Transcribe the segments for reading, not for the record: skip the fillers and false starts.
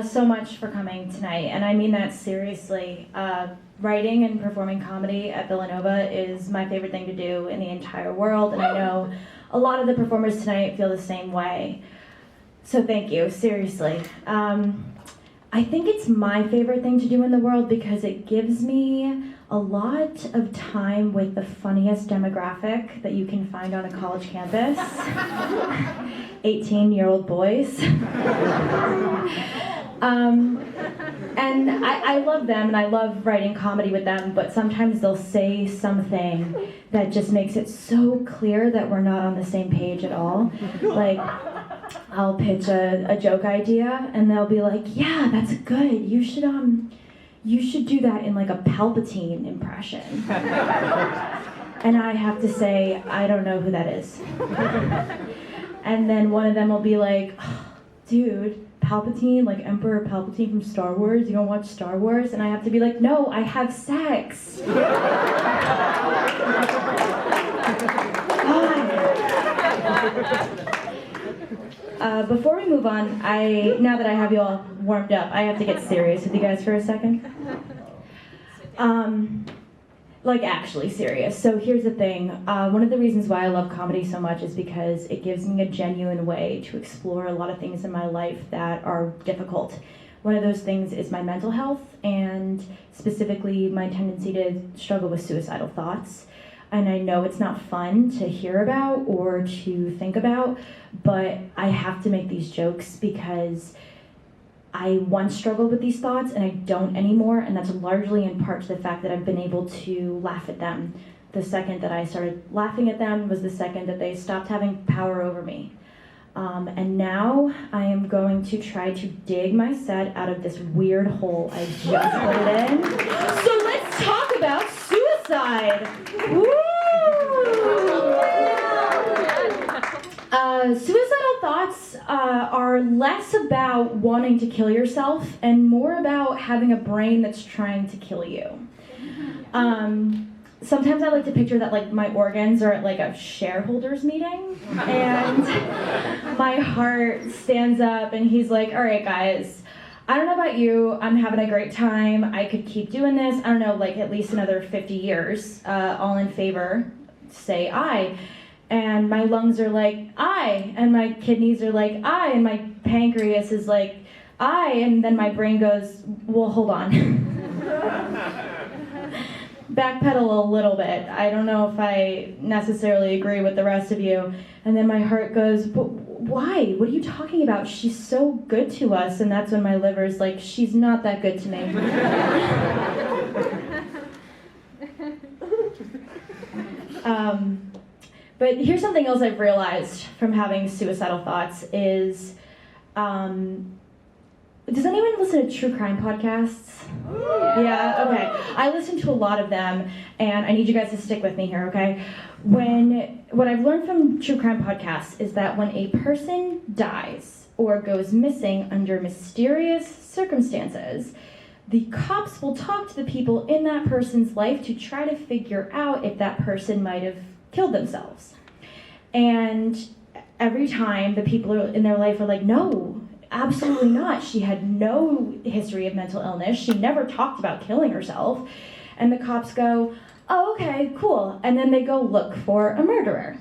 so much for coming tonight, and I mean that seriously. Writing and performing comedy at Villanova is my favorite thing to do in the entire world, and I know a lot of the performers tonight feel the same way. So thank you, seriously. I think it's my favorite thing to do in the world because it gives me a lot of time with the funniest demographic that you can find on a college campus. 18-year-old boys. And I love them and I love writing comedy with them, but sometimes they'll say something that just makes it so clear that we're not on the same page at all. Like, I'll pitch a joke idea and they'll be like, yeah, that's good. You should do that in like a Palpatine impression. And I have to say, I don't know who that is. And then one of them will be like, oh, dude, Palpatine, like Emperor Palpatine from Star Wars, you don't watch Star Wars? And I have to be like, no, I have sex. Before we move on, now that I have you all warmed up, I have to get serious with you guys for a second. Like actually serious. So here's the thing. One of the reasons why I love comedy so much is because it gives me a genuine way to explore a lot of things in my life that are difficult. One of those things is my mental health and specifically my tendency to struggle with suicidal thoughts. And I know it's not fun to hear about or to think about, but I have to make these jokes because I once struggled with these thoughts and I don't anymore, and that's largely in part to the fact that I've been able to laugh at them. The second that I started laughing at them was the second that they stopped having power over me. And now I am going to try to dig my set out of this weird hole I just put it in. So let's talk about suicide. Woo! Suicidal thoughts are less about wanting to kill yourself and more about having a brain that's trying to kill you. Sometimes I like to picture that like my organs are at like a shareholders meeting and my heart stands up and he's like, all right guys, I don't know about you, I'm having a great time, I could keep doing this, I don't know, like at least another 50 years, all in favor, say aye. And my lungs are like, aye, and my kidneys are like, aye, and my pancreas is like, aye, and then my brain goes, well, hold on. Backpedal a little bit. I don't know if I necessarily agree with the rest of you. And then my heart goes, but why? What are you talking about? She's so good to us. And that's when my liver's like, she's not that good to me. But here's something else I've realized from having suicidal thoughts is, does anyone listen to true crime podcasts? Yeah, okay. I listen to a lot of them, and I need you guys to stick with me here, okay? What I've learned from true crime podcasts is that when a person dies or goes missing under mysterious circumstances, the cops will talk to the people in that person's life to try to figure out if that person might have killed themselves. And every time the people in their life are like, no, absolutely not. She had no history of mental illness. She never talked about killing herself. And the cops go, oh, okay, cool. And then they go look for a murderer.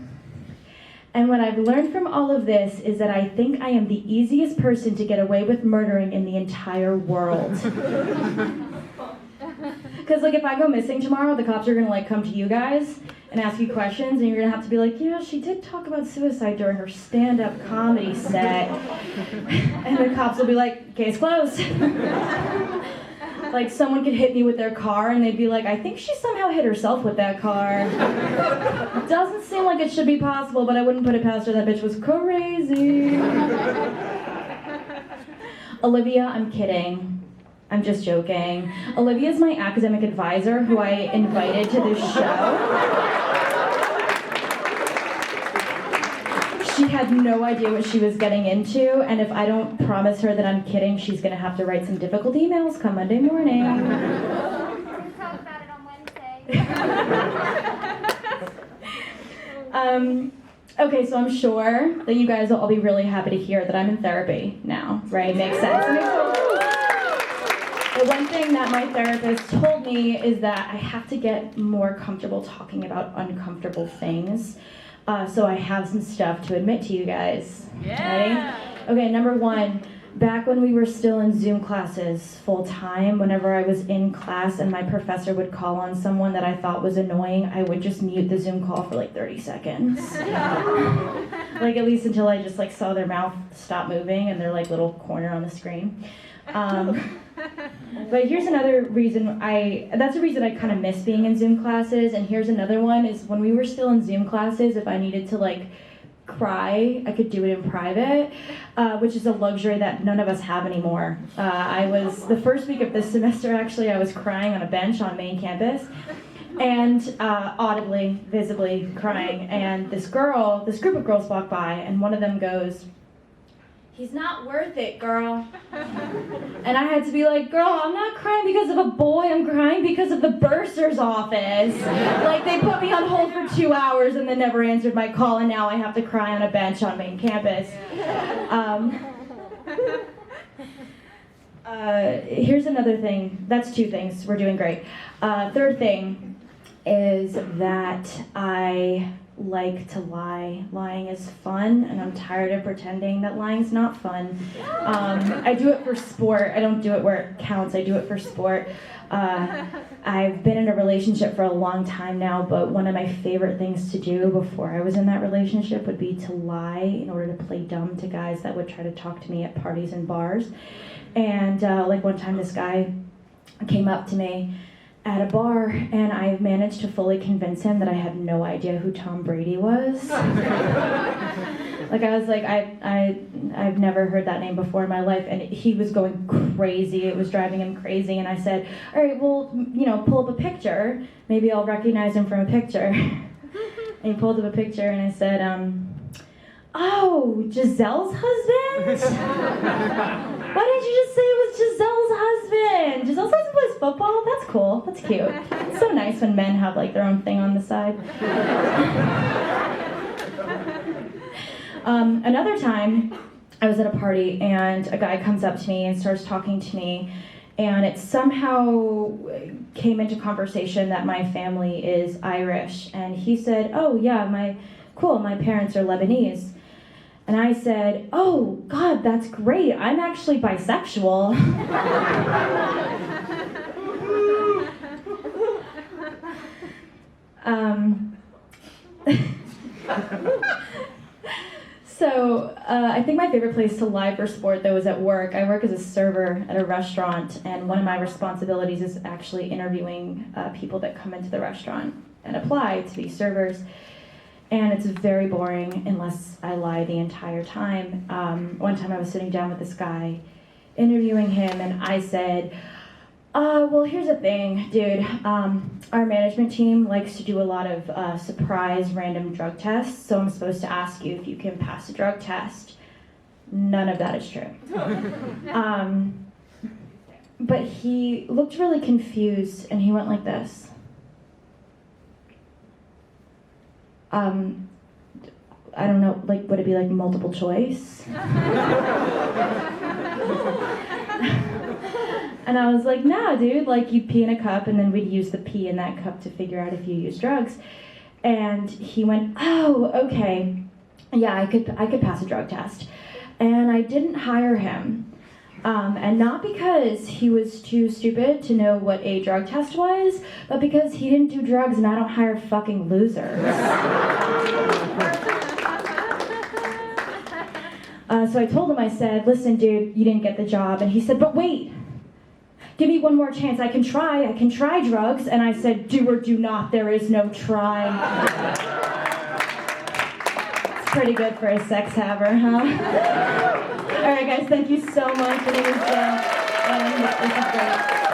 And what I've learned from all of this is that I think I am the easiest person to get away with murdering in the entire world. Because like if I go missing tomorrow, the cops are gonna like come to you guys and ask you questions, and you're gonna have to be like, yeah, she did talk about suicide during her stand-up comedy set. And the cops will be like, case closed. Like someone could hit me with their car and they'd be like, I think she somehow hit herself with that car. Doesn't seem like it should be possible, but I wouldn't put it past her, that bitch was crazy. Olivia, I'm kidding. I'm just joking. Olivia's my academic advisor who I invited to this show. She had no idea what she was getting into, and if I don't promise her that I'm kidding, she's gonna have to write some difficult emails come Monday morning. We'll talk about it on Wednesday. Okay, so I'm sure that you guys will all be really happy to hear that I'm in therapy now, right? Makes sense. The one thing that my therapist told me is that I have to get more comfortable talking about uncomfortable things. So I have some stuff to admit to you guys. Yeah. Ready? Okay, number one. Back when we were still in Zoom classes full time, whenever I was in class and my professor would call on someone that I thought was annoying, I would just mute the Zoom call for like 30 seconds. Like at least until I just like saw their mouth stop moving and their like little corner on the screen. But here's another reason that's a reason I kind of miss being in Zoom classes, and here's another one is when we were still in Zoom classes, if I needed to like cry, I could do it in private, which is a luxury that none of us have anymore. The first week of this semester, actually, I was crying on a bench on main campus, and audibly, visibly crying, and this group of girls walked by, and one of them goes, "He's not worth it, girl." And I had to be like, "Girl, I'm not crying because of a boy, I'm crying because of the bursar's office. Like, they put me on hold for 2 hours and then never answered my call, and now I have to cry on a bench on main campus." Here's another thing. That's two things. We're doing great. Third thing is that I like to lie. Lying is fun, and I'm tired of pretending that lying's not fun. I do it for sport. I don't do it where it counts. I do it for sport. I've been in a relationship for a long time now, but one of my favorite things to do before I was in that relationship would be to lie in order to play dumb to guys that would try to talk to me at parties and bars. And like one time this guy came up to me at a bar, and I managed to fully convince him that I had no idea who Tom Brady was. Like I was like, I've never heard that name before in my life, and he was going crazy. It was driving him crazy, and I said, "All right, well, pull up a picture. Maybe I'll recognize him from a picture." And he pulled up a picture, and I said, "Oh, Giselle's husband? Why didn't you just say it was Giselle's husband? Giselle's husband plays football? That's cool. That's cute. It's so nice when men have like their own thing on the side." Another time, I was at a party and a guy comes up to me and starts talking to me, and it somehow came into conversation that my family is Irish, and he said, "Oh yeah, my parents are Lebanese." And I said, "Oh, God, that's great. I'm actually bisexual." So I think my favorite place to lie for sport, though, is at work. I work as a server at a restaurant, and one of my responsibilities is actually interviewing people that come into the restaurant and apply to be servers. And it's very boring unless I lie the entire time. One time I was sitting down with this guy, interviewing him, and I said, well, here's the thing, dude. Our management team likes to do a lot of surprise random drug tests, so I'm supposed to ask you if you can pass a drug test. None of that is true. But he looked really confused, and he went like this. I don't know, like, would it be like multiple choice? And I was like, "Nah, dude, like you'd pee in a cup and then we'd use the pee in that cup to figure out if you use drugs." And he went, "Oh, okay. Yeah, I could pass a drug test." And I didn't hire him. And not because he was too stupid to know what a drug test was, but because he didn't do drugs, and I don't hire fucking losers. So I told him, I said, "Listen, dude, you didn't get the job." And he said, "But wait, give me one more chance. I can try drugs." And I said, "Do or do not, there is no try." It's pretty good for a sex haver, huh? All right, guys, thank you so much. And this is great.